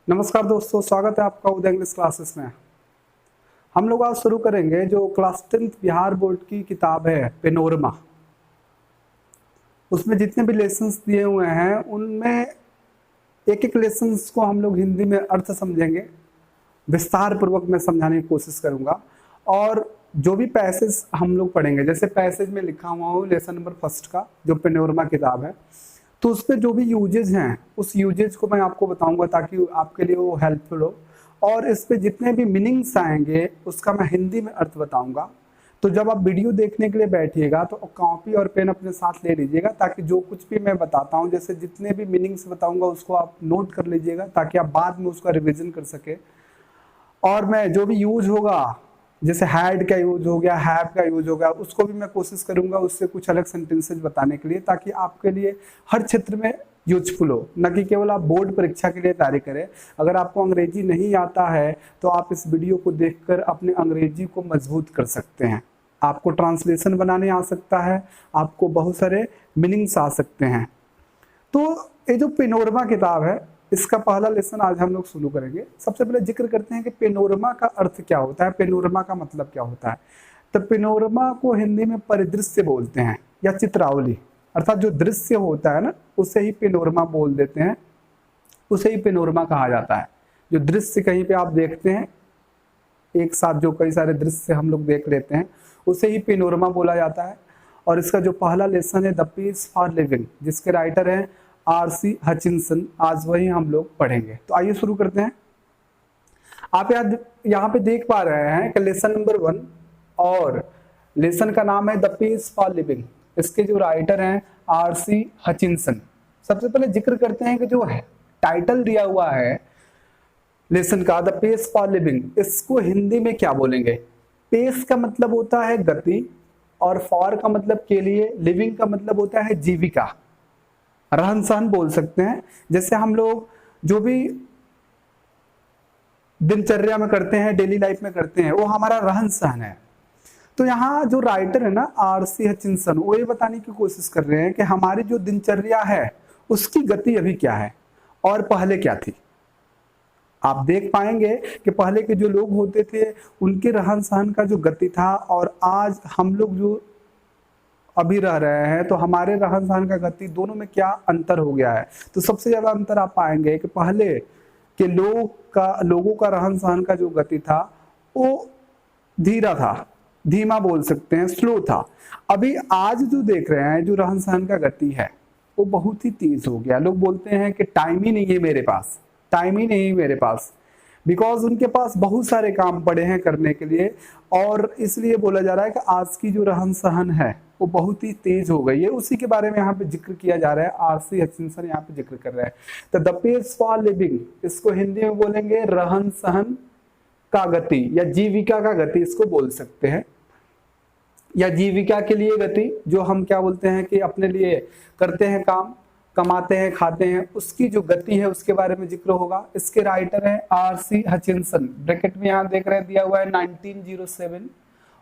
नमस्कार दोस्तों, स्वागत है आपका उदय इंग्लिश क्लासेस में। हम लोग आज शुरू करेंगे जो क्लास 10th बिहार बोर्ड की किताब है पेनोरमा। उसमें जितने भी लेसन्स दिए हुए हैं उनमें एक एक लेसन्स को हम लोग हिंदी में अर्थ समझेंगे, विस्तार पूर्वक मैं समझाने की कोशिश करूंगा। और जो भी पैसेज हम लोग पढ़ेंगे, जैसे पैसेज में लिखा हुआ हो लेसन नंबर फर्स्ट का जो पेनोरमा किताब है, तो उसमें जो भी यूजेज हैं उस यूजेज को मैं आपको बताऊंगा ताकि आपके लिए वो हेल्पफुल हो। और इस पे जितने भी मीनिंग्स आएंगे उसका मैं हिंदी में अर्थ बताऊंगा। तो जब आप वीडियो देखने के लिए बैठिएगा तो कॉपी और पेन अपने साथ ले लीजिएगा, ताकि जो कुछ भी मैं बताता हूँ, जैसे जितने भी मीनिंग्स बताऊंगा उसको आप नोट कर लीजिएगा ताकि आप बाद में उसका रिविजन कर सके। और मैं जो भी यूज होगा, जैसे हैड का यूज हो गया, हैव का यूज हो गया, उसको भी मैं कोशिश करूंगा उससे कुछ अलग सेंटेंसेज बताने के लिए, ताकि आपके लिए हर क्षेत्र में यूजफुल हो, न कि केवल आप बोर्ड परीक्षा के लिए तैयारी करें। अगर आपको अंग्रेजी नहीं आता है तो आप इस वीडियो को देखकर अपने अंग्रेजी को मजबूत कर सकते हैं। आपको ट्रांसलेशन बनाने आ सकता है, आपको बहुत सारे मीनिंग्स आ सकते हैं। तो ये जो पेनोरमा किताब है, इसका पहला लेसन आज हम लोग शुरू करेंगे। सबसे पहले जिक्र करते हैं कि पेनोरमा का अर्थ क्या होता है, पेनोरमा का मतलब क्या होता है। तो पेनोरमा को हिंदी में परिदृश्य बोलते हैं या चित्रावली, अर्थात जो दृश्य होता है ना उसे ही पेनोरमा बोल देते हैं, उसे ही पेनोरमा कहा जाता है। जो दृश्य कहीं पे आप देखते हैं, एक साथ जो कई सारे दृश्य हम लोग देख लेते हैं, उसे ही पेनोरमा बोला जाता है। और इसका जो पहला लेसन है द पीस फॉर लिविंग, जिसके राइटर हैं आर.सी. हचिंसन, आज वही हम लोग पढ़ेंगे। तो आइए शुरू करते हैं। आप यहाँ पे देख पा रहे हैं कि लेसन नंबर 1 और लेसन का नाम है द पीस फॉर लिविंग। इसके जो राइटर हैं आर.सी. हचिंसन। सबसे पहले जिक्र करते हैं कि जो है टाइटल दिया हुआ है लेसन का, द पेस फॉर लिविंग, इसको हिंदी में क्या बोलेंगे। पेस का मतलब होता है गति, और फॉर का मतलब के लिए, लिविंग का मतलब होता है जीविका, रहन सहन बोल सकते हैं। जैसे हम लोग जो भी दिनचर्या में करते हैं, डेली लाइफ में करते हैं, वो हमारा रहन सहन है। तो यहाँ जो राइटर है ना आर.सी. हचिंसन, वो ये बताने की कोशिश कर रहे हैं कि हमारी जो दिनचर्या है उसकी गति अभी क्या है और पहले क्या थी। आप देख पाएंगे कि पहले के जो लोग होते थे उनके रहन सहन का जो गति था, और आज हम लोग जो अभी रह रहे हैं तो हमारे रहन सहन का गति, दोनों में क्या अंतर हो गया है। तो सबसे ज्यादा अंतर आप पाएंगे कि पहले के लोगों का रहन सहन का जो गति था वो धीरा था, धीमा बोल सकते हैं, स्लो था। अभी आज जो देख रहे हैं जो रहन सहन का गति है वो बहुत ही तेज हो गया। लोग बोलते हैं कि टाइम ही नहीं है मेरे पास, टाइम ही नहीं है मेरे पास, बिकॉज उनके पास बहुत सारे काम पड़े हैं करने के लिए। और इसलिए बोला जा रहा है कि आज की जो रहन सहन है वो बहुत ही तेज हो गई है। उसी के बारे में यहाँ पे जिक्र किया जा रहा है, आर.सी. हचिंसन यहाँ पे जिक्र कर रहे हैं। तो द पेस फॉर लिविंग, इसको हिंदी में बोलेंगे रहन सहन का गति या जीविका का गति, इसको बोल सकते हैं। या जीविका के लिए गति, जो हम क्या बोलते हैं कि अपने लिए करते हैं काम, कमाते हैं, खाते हैं, उसकी जो गति है उसके बारे में जिक्र होगा। इसके राइटर हैं आर.सी. हचिंसन। ब्रैकेट में यहाँ देख रहे हैं दिया हुआ है 1907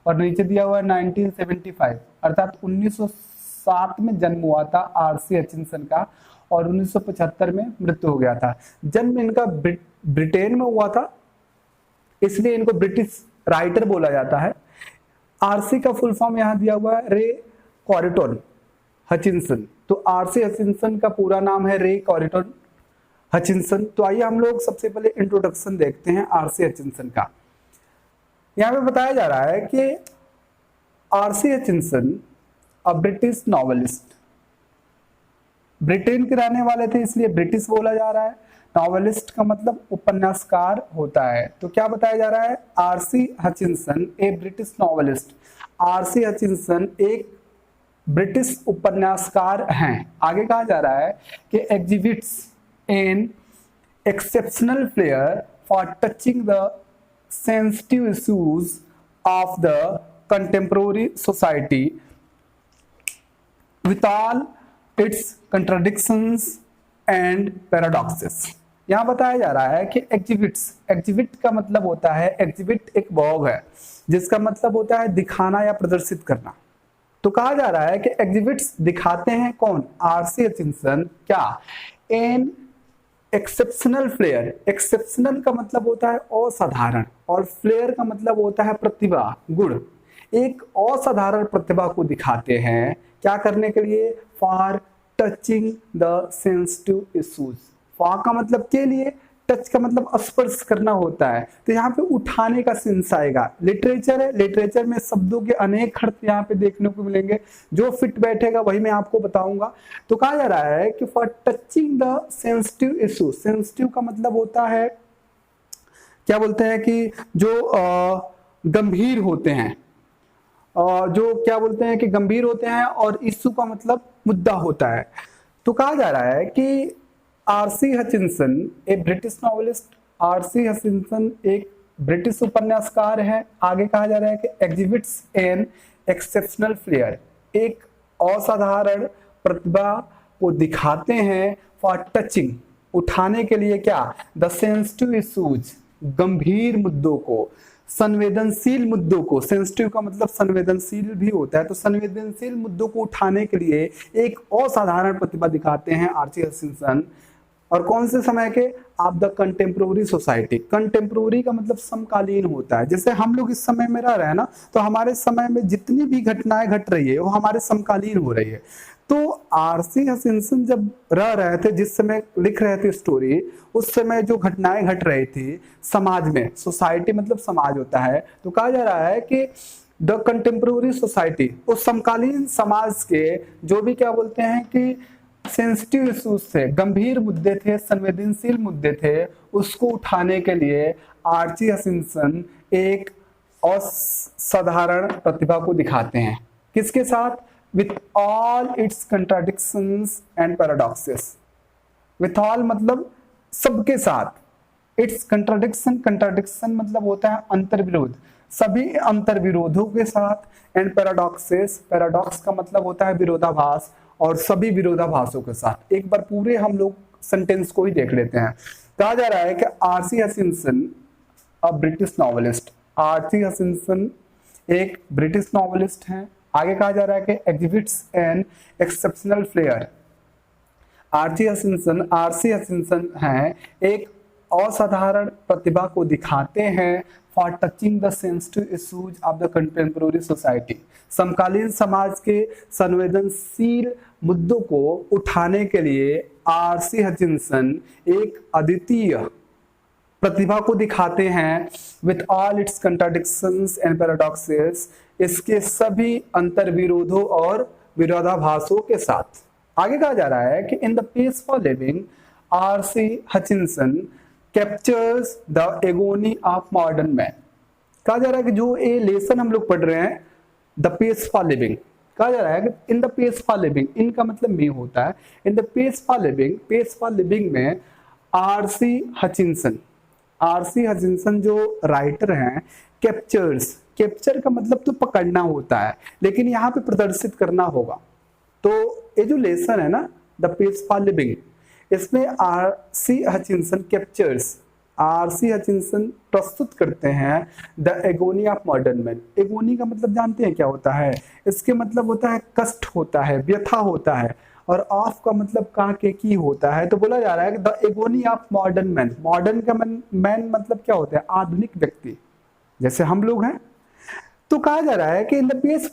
और नीचे दिया हुआ है 1975, अर्थात 1907 में जन्म हुआ था आर.सी. हचिंसन का और 1975 में मृत्यु हो गया था। जन्म इनका ब्रिटेन में हुआ था, इसलिए इनको ब्रिटिश राइटर बोला जाता है। आर.सी. का फुल फॉर्म यहाँ दिया हुआ है रे कॉरिटन हचिंसन। तो आर.सी. हचिंसन का पूरा नाम है रे कॉरिटन हचिंसन। तो आइए हम लोग सबसे पहले इंट्रोडक्शन देखते हैं आर.सी. हचिंसन का। यहाँ पे बताया जा रहा है कि RC. Hutchinson a British novelist, Britain के रहने वाले थे इसलिए ब्रिटिश बोला जा रहा है। नॉवेलिस्ट का मतलब उपन्यासकार होता है। तो क्या बताया जा रहा है, आर.सी. हचिंसन ए ब्रिटिश नॉवेलिस्ट, आर.सी. हचिंसन एक ब्रिटिश उपन्यासकार हैं। आगे कहा जा रहा है कि exhibits an exceptional flare for touching the sensitive issues of the contemporary society with all it's contradictions and paradoxes. यहाँ बताया जा रहा है कि एग्जिबिट्स, एग्जिबिट का मतलब होता है, एग्जिबिट एक वर्ब है जिसका मतलब होता है दिखाना या प्रदर्शित करना। तो कहा जा रहा है कि एग्जिबिट्स दिखाते हैं कौन, आर.सी. हचिंसन, क्या एन एक्सेप्शनल फ्लेयर, एक्सेप्शनल का मतलब होता है असाधारण और फ्लेयर का मतलब होता है प्रतिभा, गुण। एक असाधारण प्रतिभा को दिखाते हैं क्या करने के लिए, for touching the sensitive issues. For का मतलब के लिए, टच का मतलब स्पर्श करना होता है, तो यहाँ पे उठाने का सेंस आएगा। लिटरेचर है, लिटरेचर में शब्दों के अनेक अर्थ यहाँ पे देखने को मिलेंगे, जो फिट बैठेगा वही मैं आपको बताऊंगा। तो कहा जा रहा है कि for touching the sensitive issue, sensitive का मतलब होता है क्या बोलते हैं कि जो गंभीर होते हैं, जो क्या बोलते हैं कि गंभीर होते हैं, और इशू का मतलब मुद्दा होता है। तो कहा जा रहा है कि आरसी हचिंसन ए ब्रिटिश नॉवेलिस्ट, आरसी हचिंसन एक ब्रिटिश उपन्यासकार है। आगे कहा जा रहा है कि एग्जिबिट्स एन एक्सेप्शनल फ्लेयर, एक असाधारण प्रतिभा को दिखाते हैं, फॉर टचिंग उठाने के लिए क्या, द सेंसिटिव इश्यूज गंभीर मुद्दों को, संवेदनशील मुद्दों को, सेंसिटिव का मतलब संवेदनशील भी होता है, तो संवेदनशील मुद्दों को उठाने के लिए एक असाधारण प्रतिभा दिखाते हैं आरसी हचिंसन। और कौन से समय के, आप द कंटेम्प्रोरी सोसाइटी। कंटेम्प्रोरी का मतलब समकालीन होता है, जैसे हम लोग इस समय में रह रहे हैं ना, तो हमारे समय में जितनी भी घटनाएं घट रही है वो हमारे समकालीन हो रही है। तो आरसी हचिंसन जब रह रहे थे, जिस समय लिख रहे थे स्टोरी, उस समय जो घटनाएं घट रही थी समाज में, सोसाइटी मतलब समाज होता है, तो कहा जा रहा है कि द कंटेम्प्रोरी सोसाइटी, उस समकालीन समाज के जो भी क्या बोलते हैं कि सेंसिटिव इश्यूज थे, गंभीर मुद्दे थे, संवेदनशील मुद्दे थे, उसको उठाने के लिए आरसी हचिंसन एक असाधारण प्रतिभा को दिखाते हैं। किसके साथ, with all it's contradictions and paradoxes. With all मतलब सबके साथ, इट्स कंट्राडिक्शन, कंट्राडिक्शन मतलब होता है अंतर्विरोध, सभी अंतर्विरोधों के साथ, एंड पैराडॉक्सेस, पैराडॉक्स का मतलब होता है विरोधाभास, और सभी विरोधाभासों के साथ। एक बार पूरे हम लोग सेंटेंस को ही देख लेते हैं। कहा जा रहा है कि R C Hutchinson a British novelist, R C Hutchinson एक ब्रिटिश नॉवेलिस्ट हैं। आगे कहा जा रहा है कि exhibits an exceptional flair, R C Hutchinson हैं एक असाधारण प्रतिभा को दिखाते हैं, for touching the sensitive issues of the contemporary society, समकालीन समाज के संवेदनशील मुद्दों को उठाने के लिए आरसी हचिंसन एक अद्वितीय प्रतिभा को दिखाते हैं, with all it's contradictions and paradoxes, इसके सभी अंतर्विरोधों और विरोधाभासों के साथ। आगे कहा जा रहा है कि in the pace for living R C Hutchinson captures the agony of modern man. कहा जा रहा है कि जो ये लेसन हम लोग पढ़ रहे हैं, द पेस फॉर लिविंग, कहा जा रहा है कि in the pace for living, इनका मतलब में होता है in the pace for living, pace for living में आरसी हचिंसन जो राइटर हैं, कैप्चर्स, कैप्चर का मतलब तो पकड़ना होता है, लेकिन यहाँ पे प्रदर्शित करना होगा। तो ये जो लेसन है ना, द पेस फॉर लिविंग, इसमें R C Hutchinson captures, RC Hutchinson प्रस्तुत करते हैं the agony of modern man. Agony का मतलब जानते हैं क्या होता है, इसके मतलब होता है कष्ट होता है, व्यथा होता है, और ऑफ का मतलब का के की होता है। तो बोला जा रहा है कि the agony of modern man, modern का मैन मतलब क्या होता है, आधुनिक व्यक्ति, जैसे हम लोग हैं। तो कहा जा रहा है कि in the pace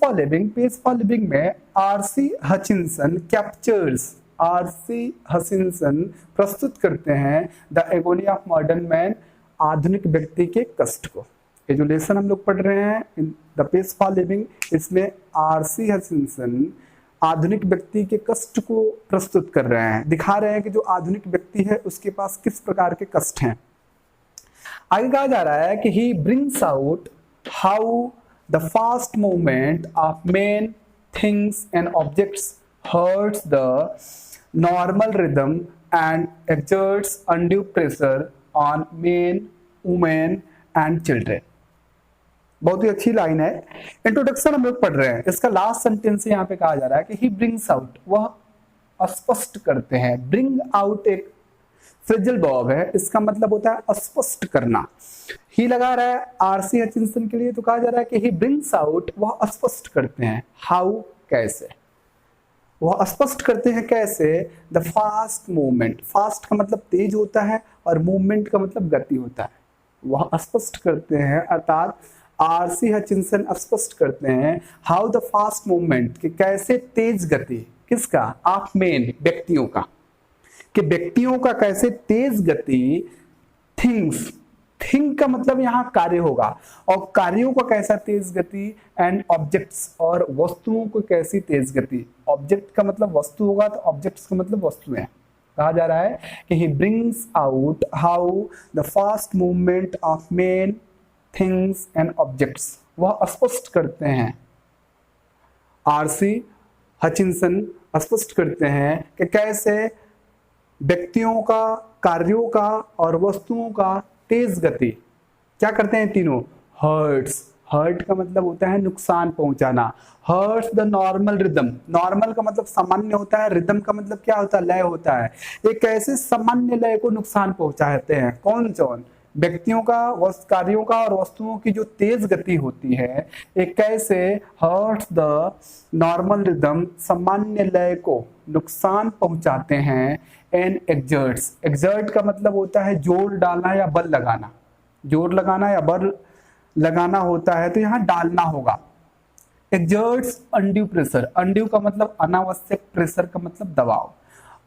for living में RC Hutchinson captures, RC Hutchinson प्रस्तुत करते हैं the agony of modern man, आधुनिक व्यक्ति के कष्ट को। ये जो लेसन हम लोग पढ़ रहे हैं in the pace for living, इसमें आरसी हचिंसन आधुनिक व्यक्ति के कष्ट को प्रस्तुत कर रहे हैं, दिखा रहे हैं कि जो आधुनिक व्यक्ति है उसके पास किस प्रकार के कष्ट हैं। आगे कहा जा रहा है कि he brings out how the fast movement of main things and objects hurts the normal rhythm and exerts undue pressure on men, women and children। बहुत ही अच्छी लाइन है। इंट्रोडक्शन हम लोग पढ़ रहे हैं, इसका लास्ट सेंटेंस यहाँ पे कहा जा रहा है कि he brings out, वह स्पष्ट करते हैं। bring out एक फ्रेजल वर्ब है, इसका मतलब होता है स्पष्ट करना। ही लगा रहा है आरसी हचिंसन के लिए, तो कहा जा रहा है कि he brings out, वह स्पष्ट करते हैं, हाउ कैसे। वह स्पष्ट करते हैं कैसे, द फास्ट मूवमेंट, फास्ट का मतलब तेज होता है और मूवमेंट का मतलब गति होता है, वह स्पष्ट करते हैं, अर्थात आरसी हचिंसन स्पष्ट करते हैं हाउ द फास्ट मूवमेंट, कि कैसे तेज गति किसका, ऑफ मेन, व्यक्तियों का, कि व्यक्तियों का कैसे तेज गति, थिंग्स, थिंग का मतलब यहाँ कार्य होगा, और कार्यों का कैसा तेज गति, एंड ऑब्जेक्ट्स, और वस्तुओं को कैसी तेज गति, ऑब्जेक्ट का मतलब वस्तु होगा तो ऑब्जेक्ट्स का मतलब वस्तुएं, कहा जा रहा है कि he brings out how the fast movement of main, things and objects, वह स्पष्ट करते हैं, आरसी हचिंसन स्पष्ट करते हैं कि कैसे व्यक्तियों का, कार्यों का और वस्तुओं का तेज गति क्या करते हैं तीनों, हर्ट्स, हर्ट का मतलब होता है नुकसान पहुंचाना, hertz the normal rhythm, normal का मतलब सामान्य होता है, रिदम का मतलब क्या होता है, लय होता है, ये कैसे सामान्य लय को नुकसान पहुंचाते हैं, कौन कौन, व्यक्तियों का, कार्यों का और वस्तुओं की जो तेज गति होती है, एक कैसे हर्ट्स द नॉर्मल रिदम, सामान्य लय को नुकसान पहुंचाते हैं, एंड एक्सर्ट्स, एक्सर्ट का मतलब होता है जोर डालना या बल लगाना, जोर लगाना या बल लगाना होता है, तो यहाँ डालना होगा, एक्सर्ट्स अनड्यू प्रेशर, अनड्यू का मतलब अनावश्यक, प्रेशर का मतलब दबाव,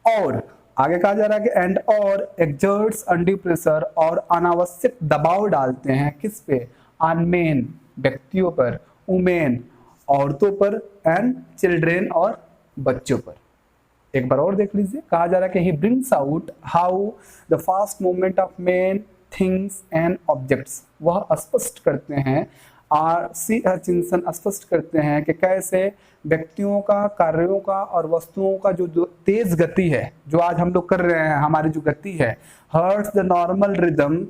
और आगे कहा जा रहा है कि एंड और एक्सर्ट्स अनड्यू प्रेशर, और अनावश्यक दबाव डालते हैं किस पे, ऑन मेन, व्यक्तियों पर, वुमेन, औरतों पर, एंड चिल्ड्रेन, और बच्चों पर। एक बार और देख लीजिए, कहा जा रहा है कि he brings out how the fast movement of main, things and objects, वह स्पष्ट करते हैं, आरसी हचिंसन स्पष्ट करते हैं कि कैसे व्यक्तियों का, कार्यों का और वस्तुओं का जो तेज गति है, जो आज हम लोग कर रहे हैं, हमारी जो गति है, हर्ट्स द नॉर्मल रिदम,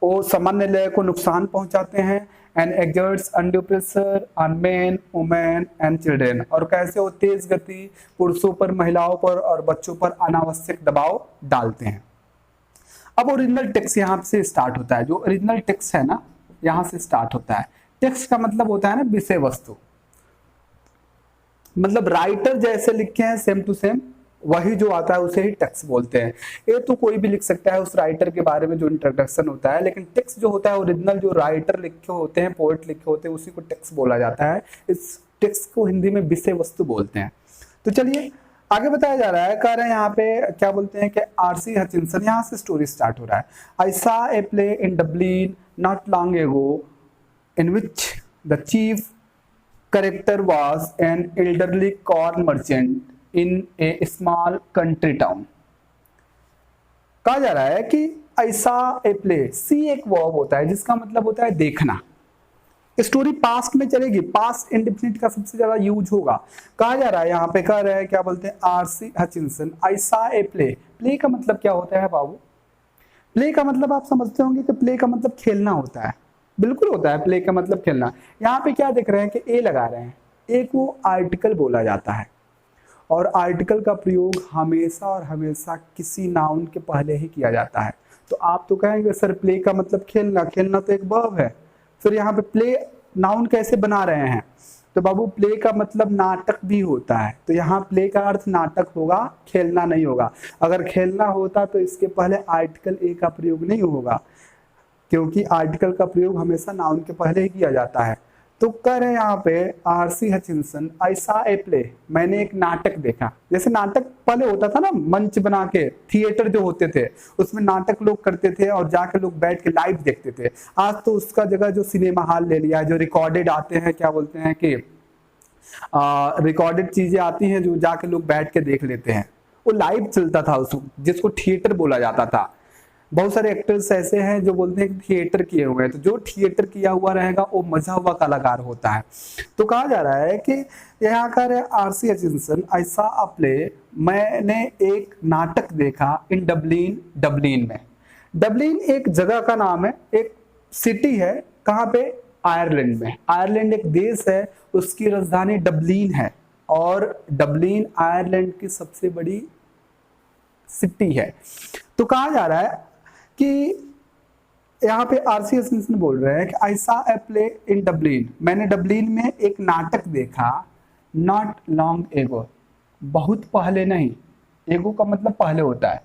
वो सामान्य लय को नुकसान पहुंचाते हैं, and exerts undue pressure on main, women and children, और कैसे वो तेज गति पुरुषों पर, महिलाओं पर और बच्चों पर अनावश्यक दबाव डालते हैं। अब ओरिजिनल टेक्स्ट यहाँ से स्टार्ट होता है, जो ओरिजिनल टेक्स्ट है ना यहाँ से स्टार्ट होता है, टेक्स्ट का मतलब होता है ना विषय वस्तु, मतलब राइटर जैसे लिखे हैं सेम टू सेम वही जो आता है उसे ही टेक्स्ट बोलते हैं। ये तो कोई भी लिख सकता है उस राइटर के बारे में जो इंट्रोडक्शन होता है, लेकिन टेक्स्ट जो होता है ओरिजिनल जो राइटर लिखे होते हैं, पोएट लिखे होते हैं, उसी को टेक्स्ट बोला जाता है। इस टेक्स्ट को हिंदी में विषय वस्तु बोलते हैं। तो चलिए आगे बताया जा रहा है, कह रहे हैं यहाँ पे क्या बोलते हैं कि आरसी हचिंसन, यहाँ से स्टोरी स्टार्ट हो रहा है। I saw a play in Dublin not long ago in which the chief character was an elderly corn merchant in a small country town। कहा जा रहा है कि ऐसा ए प्ले, सी एक वर्ब होता है जिसका मतलब होता है देखना। स्टोरी पास्ट में चलेगी, पास्ट इंडेफिनिट का सबसे ज्यादा यूज होगा। कहा जा रहा है यहाँ पे, कह रहा है क्या बोलते हैं आरसी हचिंसन, ऐसा ए प्ले, प्ले का मतलब क्या होता है बाबू, प्ले का मतलब आप समझते होंगे कि प्ले का मतलब खेलना होता है, बिल्कुल होता है प्ले का मतलब खेलना। यहाँ पे क्या देख रहे हैं कि ए लगा रहे हैं, ए को आर्टिकल बोला जाता है और आर्टिकल का प्रयोग हमेशा और हमेशा किसी नाउन के पहले ही किया जाता है। तो आप तो कहेंगे सर प्ले का मतलब खेलना, खेलना तो एक वर्ब है, फिर यहाँ पे प्ले नाउन कैसे बना रहे हैं, तो बाबू प्ले का मतलब नाटक भी होता है, तो यहाँ प्ले का अर्थ नाटक होगा, खेलना नहीं होगा। अगर खेलना होता तो इसके पहले आर्टिकल ए का प्रयोग नहीं होगा, क्योंकि आर्टिकल का प्रयोग हमेशा नाउन के पहले ही किया जाता है। तो कह रहे हैं यहाँ पे RC Hutchinson, I saw a play, मैंने एक नाटक देखा। जैसे नाटक पहले होता था ना, मंच बना के, थिएटर जो होते थे उसमें नाटक लोग करते थे और जाके लोग बैठ के लाइव देखते थे। आज तो उसका जगह जो सिनेमा हॉल ले लिया है, जो रिकॉर्डेड आते हैं, क्या बोलते हैं कि रिकॉर्डेड चीजें आती हैं जो जाके लोग बैठ के देख लेते हैं। वो लाइव चलता था उसको, जिसको थिएटर बोला जाता था। बहुत सारे एक्टर्स ऐसे हैं जो बोलते हैं कि थिएटर किए हुए हैं, तो जो थिएटर किया हुआ रहेगा वो मजा हुआ कलाकार होता है। तो कहा जा रहा है कि यहाँ का आरसी हचिंसन, ऐसा अ प्ले, मैंने एक नाटक देखा इन डब्लिन, डब्लिन में। डब्लिन एक जगह का नाम है, एक सिटी है, कहाँ पे, आयरलैंड में। आयरलैंड एक देश है, उसकी राजधानी डब्लिन है और डब्लिन आयरलैंड की सबसे बड़ी सिटी है। तो कहा जा रहा है कि यहाँ पे आरसी हचिंसन बोल रहे हैं कि आई saw a play in Dublin, मैंने डब्लिन में एक नाटक देखा, नॉट लॉन्ग एगो, बहुत पहले नहीं, एगो का मतलब पहले होता है,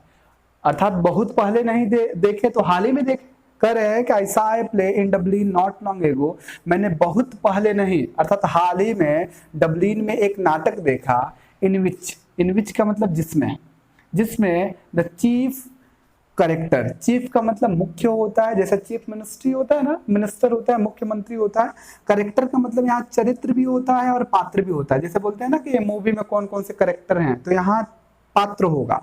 अर्थात बहुत पहले नहीं देखे तो हाल ही में देखे। कह रहे हैं कि I saw a play in Dublin not long एगो, मैंने बहुत पहले नहीं अर्थात हाल ही में डबलिन में एक नाटक देखा, इन विच का मतलब जिसमें, जिसमें द चीफ करेक्टर, चीफ का मतलब मुख्य होता है, जैसे चीफ मिनिस्ट्री होता है ना, मिनिस्टर होता है, मुख्यमंत्री होता है। करेक्टर का मतलब यहाँ चरित्र भी होता है और पात्र भी होता है, जैसे बोलते हैं ना कि ये मूवी में कौन कौन से करेक्टर हैं, तो यहाँ पात्र होगा।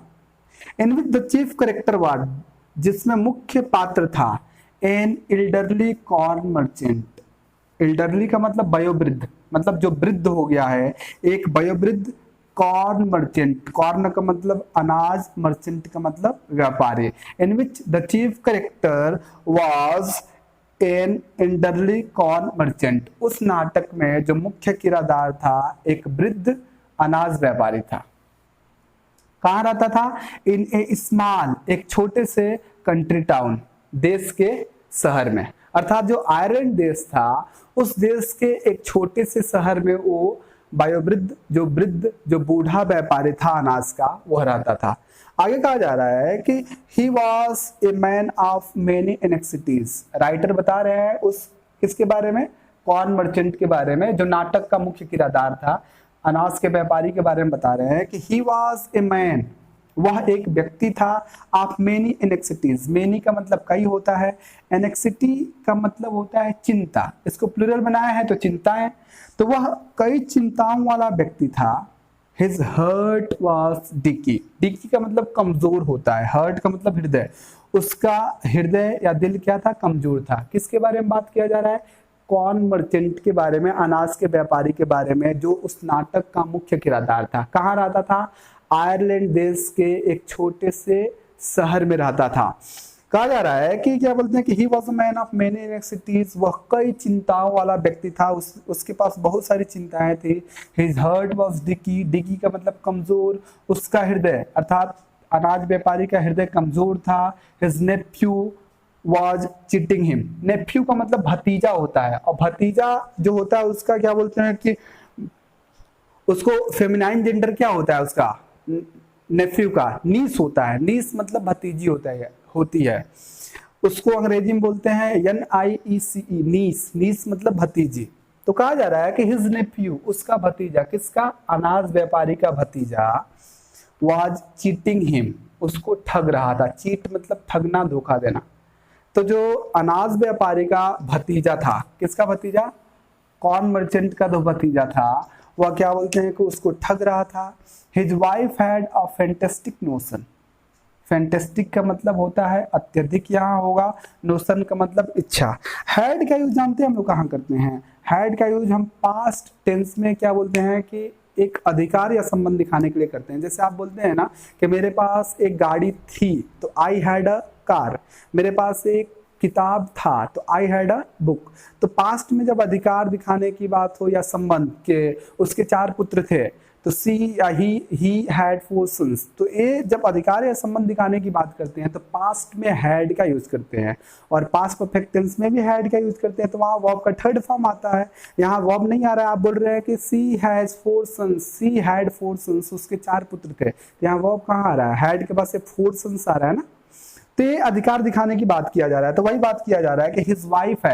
In which the chief character was, जिसमें मुख्य पात्र था, an elderly corn merchant. Elderly का मतलब वयोवृद्ध, मतलब जो वृद्ध हो गया है, एक वयोवृद्ध कॉर्न मर्चेंट, कॉर्न का मतलब अनाज, मर्चेंट का मतलब व्यापारी। In which the chief character was an elderly corn merchant, उस नाटक में जो मुख्य किरदार था एक वृद्ध अनाज व्यापारी था। कहाँ रहता था? इन ए स्मॉल, एक छोटे से कंट्री टाउन, देश के शहर में, अर्थात जो आयरलैंड देश था उस देश के एक छोटे से शहर में वो वयोवृद्ध, जो बूढ़ा व्यापारी था अनाज का, वह रहता था। आगे कहा जा रहा है कि he was a man of many anxieties. Writer बता रहे हैं उस किसके बारे में? कॉर्न मर्चेंट के बारे में, जो नाटक का मुख्य किरदार था, अनाज के व्यापारी के बारे में बता रहे हैं कि ही वॉज ए मैन, वह एक व्यक्ति था, ऑफ मेनी एनेक्सिटीज। मेनी का मतलब कई होता है, एनेक्सिटी का मतलब होता है चिंता, इसको प्लूरल बनाया है तो चिंताएं, तो वह कई चिंताओं वाला व्यक्ति था। His heart was dicky, dicky का मतलब कमजोर होता है, हर्ट का मतलब हृदय, उसका हृदय या दिल क्या था? कमजोर था। किसके बारे में बात किया जा रहा है? कॉर्न मर्चेंट के बारे में, अनाज के व्यापारी के बारे में, जो उस नाटक का मुख्य किरदार था। कहाँ रहता था? आयरलैंड देश के एक छोटे से शहर में रहता था। कहा जा रहा है कि क्या बोलते हैं कि he was a man of many anxieties, वह कई चिंताओं वाला व्यक्ति था, उसके पास बहुत सारी चिंताएं थी। His heart was dicky, dicky का मतलब कमजोर, उसका हृदय अर्थात अनाज व्यापारी का हृदय कमजोर था। His nephew was cheating him, nephew का मतलब भतीजा होता है, और भतीजा जो होता है उसका क्या बोलते हैं कि उसको फेमिनाइन जेंडर क्या होता है उसका? नेफ्यू का नीस होता है, नीस मतलब भतीजी होती है, उसको अंग्रेजी में बोलते हैं NIECE, नीस, नीस मतलब भतीजी। तो कहा जा रहा है कि हिज नेफ्यू, उसका भतीजा, किसका? अनाज व्यापारी का भतीजा, वाज चीटिंग हिम, उसको ठग रहा था। चीट मतलब ठगना, धोखा देना। तो जो अनाज व्यापारी का भतीजा था, किसका भतीजा? कॉर्न मर्चेंट का जो भतीजा था, वह क्या बोलते हैं कि उसको ठग रहा था। His wife had a fantastic notion, fantastic का मतलब होता है अत्यधिक, यहाँ होगा। नोशन का मतलब इच्छा। हैड का यूज जानते हैं हम लोग कहाँ करते हैं? हैड का यूज हम पास्ट टेंस में क्या बोलते हैं कि एक अधिकार या संबंध दिखाने के लिए करते हैं। जैसे आप बोलते हैं ना कि मेरे पास एक गाड़ी थी, तो आई हैड अ कार। मेरे पास एक किताब था, तो आई हैड अ बुक। तो पास्ट में जब अधिकार दिखाने की बात हो या संबंध के, उसके 4 पुत्र थे, तो सी या ही हैड 4 सन्स। तो ये जब अधिकार या संबंध दिखाने की बात करते हैं तो पास्ट में हैड का यूज करते हैं, और पास्ट परफेक्ट टेंस में भी हैड का यूज करते हैं, तो वहाँ वर्ब का थर्ड फॉर्म आता है। यहाँ वर्ब नहीं आ रहा है, आप बोल रहे हैं कि she has 4 sons, she had 4 sons, उसके 4 पुत्र थे। यहाँ वर्ब कहाँ आ रहा है? हैड के पास से 4 सन्स आ रहा है ना, तो ये अधिकार दिखाने की बात किया जा रहा है। तो वही बात किया जा रहा है कि हिज वाइफ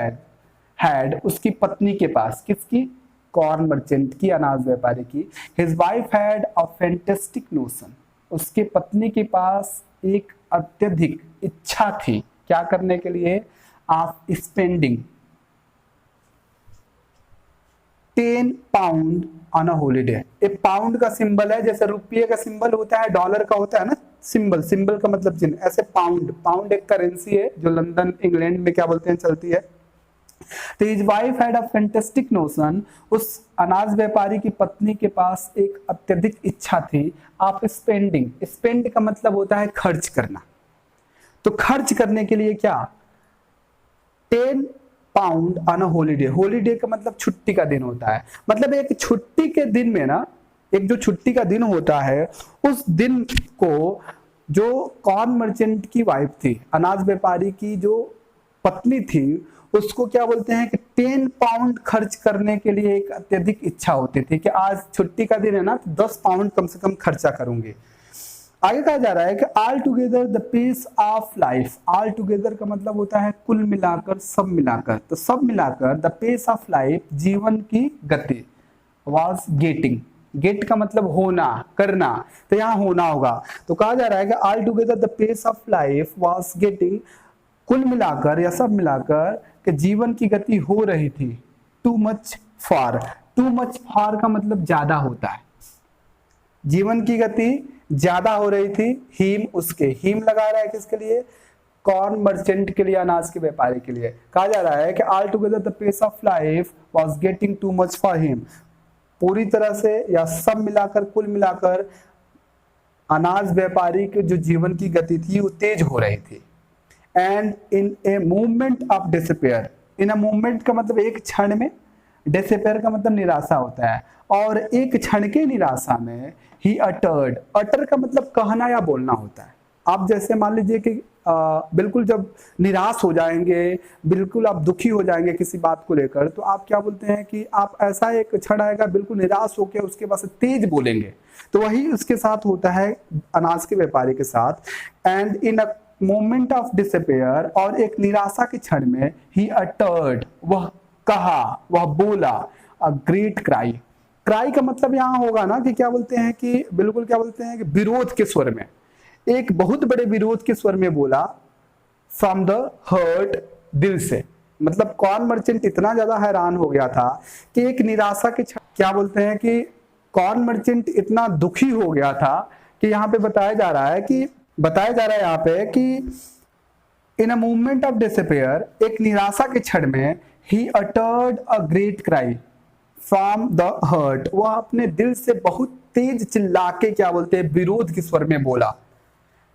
हैड, उसकी पत्नी के पास, किसकी? कॉर्न मर्चेंट की, अनाज व्यापारी की। His wife had a fantastic notion, उसके पत्नी के पास एक अत्यधिक इच्छा थी, क्या करने के लिए? Of spending 10 pound on a holiday. एक पाउंड का सिंबल है, जैसे रुपये का सिंबल होता है, डॉलर का होता है ना सिंबल, सिंबल का मतलब चिन्ह, ऐसे पाउंड, पाउंड एक करेंसी है जो लंदन इंग्लैंड में क्या बोलते हैं चलती है। तो his wife had a fantastic notion, उस अनाज व्यापारी की पत्नी के पास एक अत्यधिक इच्छा थी ऑफ स्पेंडिंग। स्पेंड का मतलब होता है खर्च करना, तो खर्च करने के लिए क्या? 10 pound on a holiday. Holiday का मतलब छुट्टी का दिन होता है, मतलब एक छुट्टी के दिन में ना, एक जो छुट्टी का दिन होता है उस दिन को जो कॉर्न मर्चेंट की वाइफ थी, अनाज व्यापारी की जो पत्नी थी उसको क्या बोलते हैं कि 10 पाउंड खर्च करने के लिए एक अत्यधिक इच्छा होती थी कि आज छुट्टी का दिन है ना, तो 10 पाउंड कम से कम खर्चा करूंगी। आगे कहा जा रहा है कि all together the pace of life. All together का मतलब होता है कुल मिलाकर, सब मिलाकर, तो सब मिलाकर द पेस ऑफ लाइफ, जीवन की गति, वाज गेटिंग। गेट का मतलब होना, करना, तो यहाँ होना होगा। तो कहा जा रहा है कि all together the pace of life was getting, कुल मिलाकर या सब मिलाकर कि जीवन की गति हो रही थी to much for. To much for का मतलब ज्यादा होता है, जीवन की गति ज्यादा हो रही थी हिम, उसके, हिम लगा रहा है किसके लिए, कॉर्न मर्चेंट के लिए, अनाज के व्यापारी के लिए। कहा जा रहा है कि all together the pace of life was getting too much for him, पूरी तरह से या सब मिलाकर, कुल मिलाकर अनाज व्यापारी के जो जीवन की गति थी वो तेज हो रही थी। And in a movement of disappear, in a movement का मतलब एक क्षण में, डिसअपियर का मतलब निराशा होता है, और एक क्षण के निराशा में ही अटर्ड, अटर का मतलब कहना या बोलना होता है। आप जैसे मान लीजिए कि बिल्कुल जब निराश हो जाएंगे, बिल्कुल आप दुखी हो जाएंगे किसी बात को लेकर, तो आप क्या बोलते हैं कि आप ऐसा एक क्षण आएगा बिल्कुल निराश होकर उसके बाद तेज बोलेंगे। तो वही उसके साथ होता है अनाज के व्यापारी के साथ। And in a moment of disappear, और एक निराशा के क्षण में ही अटर्ड, वह कहा, वह बोला, अ ग्रेट क्राई। क्राई का मतलब यहाँ होगा ना कि क्या बोलते हैं कि बिल्कुल क्या बोलते हैं कि विरोध के स्वर में, एक बहुत बड़े विरोध के स्वर में बोला, फ्रॉम द हर्ट, दिल से। मतलब कॉर्न मर्चेंट इतना ज्यादा हैरान हो गया था कि एक निराशा के क्या बोलते हैं कि कॉर्न मर्चेंट इतना दुखी हो गया था कि यहाँ पे बताया जा रहा है यहाँ पे कि in a movement of disappear, एक निराशा के क्षण में, he uttered a great cry from the heart, वह अपने दिल से बहुत तेज चिल्ला के क्या बोलते हैं विरोध के स्वर में बोला।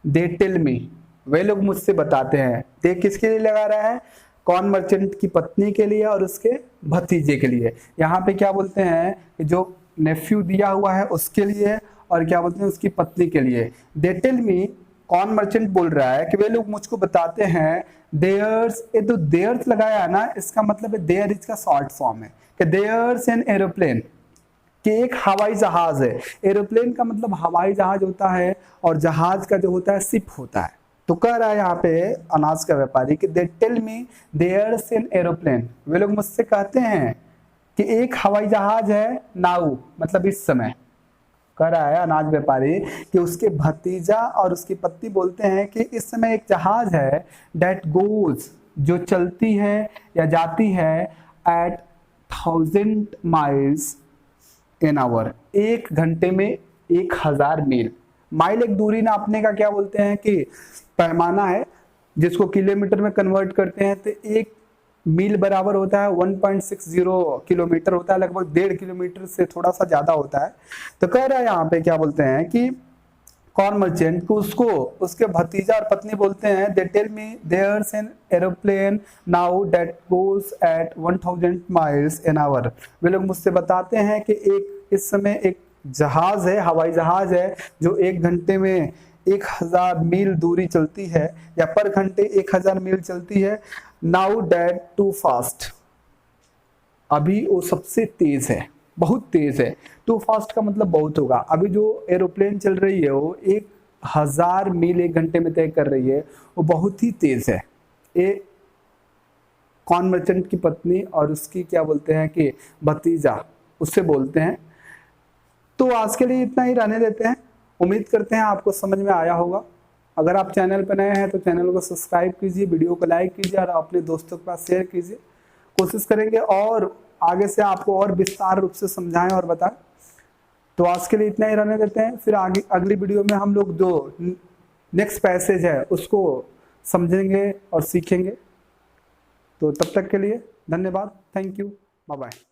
दे टेल मी, वे लोग मुझसे बताते हैं। दे किसके लिए लगा रहा है, कॉर्न मर्चेंट की पत्नी के लिए और उसके भतीजे के लिए। यहाँ पे क्या बोलते हैं कि जो नेफ्यू दिया हुआ है उसके लिए, और क्या बोलते हैं उसकी पत्नी के लिए। They tell me, corn merchant बोल रहा है कि वे लोग मुझको बताते हैं। देयर्स, ये तो देयर्स लगाया है ना, इसका मतलब है देयर इसका शॉर्ट फॉर्म है कि देयर्स एन एरोप्लेन, कि एक हवाई जहाज है। एरोप्लेन का मतलब हवाई जहाज होता है, और जहाज का जो होता है शिप होता है। तो कह रहा है यहाँ पे अनाज का व्यापारी कि they tell me there's an aeroplane, वे लोग मुझसे कहते हैं कि एक हवाई जहाज है, नाउ मतलब इस समय। कह रहा है अनाज व्यापारी कि उसके भतीजा और उसकी पत्नी बोलते हैं कि इस समय एक जहाज है, दैट गोज, जो चलती है या जाती है, एट 1000 माइल्स इन आवर, एक घंटे में 1000 मील। माइल एक दूरी नापने का क्या बोलते हैं कि पैमाना है, जिसको किलोमीटर में कन्वर्ट करते हैं तो एक मील बराबर होता है 1.60 किलोमीटर होता है, लगभग 1.5 किलोमीटर से थोड़ा सा ज्यादा होता है। तो कह रहा है यहाँ पे क्या बोलते हैं कि कॉर्न मर्चेंट को उसको उसके भतीजा और पत्नी बोलते हैं, they tell me there's an aeroplane now that goes at 1000 miles an hour. वे लोग मुझसे बताते हैं कि एक इस समय एक जहाज है, हवाई जहाज है, जो एक घंटे में 1000 मील दूरी चलती है, या पर घंटे 1000 मील चलती है। नाउ दैट टू फास्ट, अभी वो सबसे तेज है, बहुत तेज है। टू फास्ट का मतलब बहुत होगा। अभी जो एरोप्लेन चल रही है वो 1000 मील एक घंटे में तय कर रही है, वो बहुत ही तेज है। ये कॉर्न मर्चेंट की पत्नी और उसकी क्या बोलते हैं कि भतीजा उससे बोलते हैं। तो आज के लिए इतना ही रहने देते हैं। उम्मीद करते हैं आपको समझ में आया होगा। अगर आप चैनल पर नए हैं तो चैनल को सब्सक्राइब कीजिए, वीडियो को लाइक कीजिए और अपने दोस्तों के पास शेयर कीजिए। कोशिश करेंगे और आगे से आपको और विस्तार रूप से समझाएं और बताएं। तो आज के लिए इतना ही रहने देते हैं, फिर आगे अगली वीडियो में हम लोग जो नेक्स्ट पैसेज है उसको समझेंगे और सीखेंगे। तो तब तक के लिए धन्यवाद, थैंक यू, बाय बाय।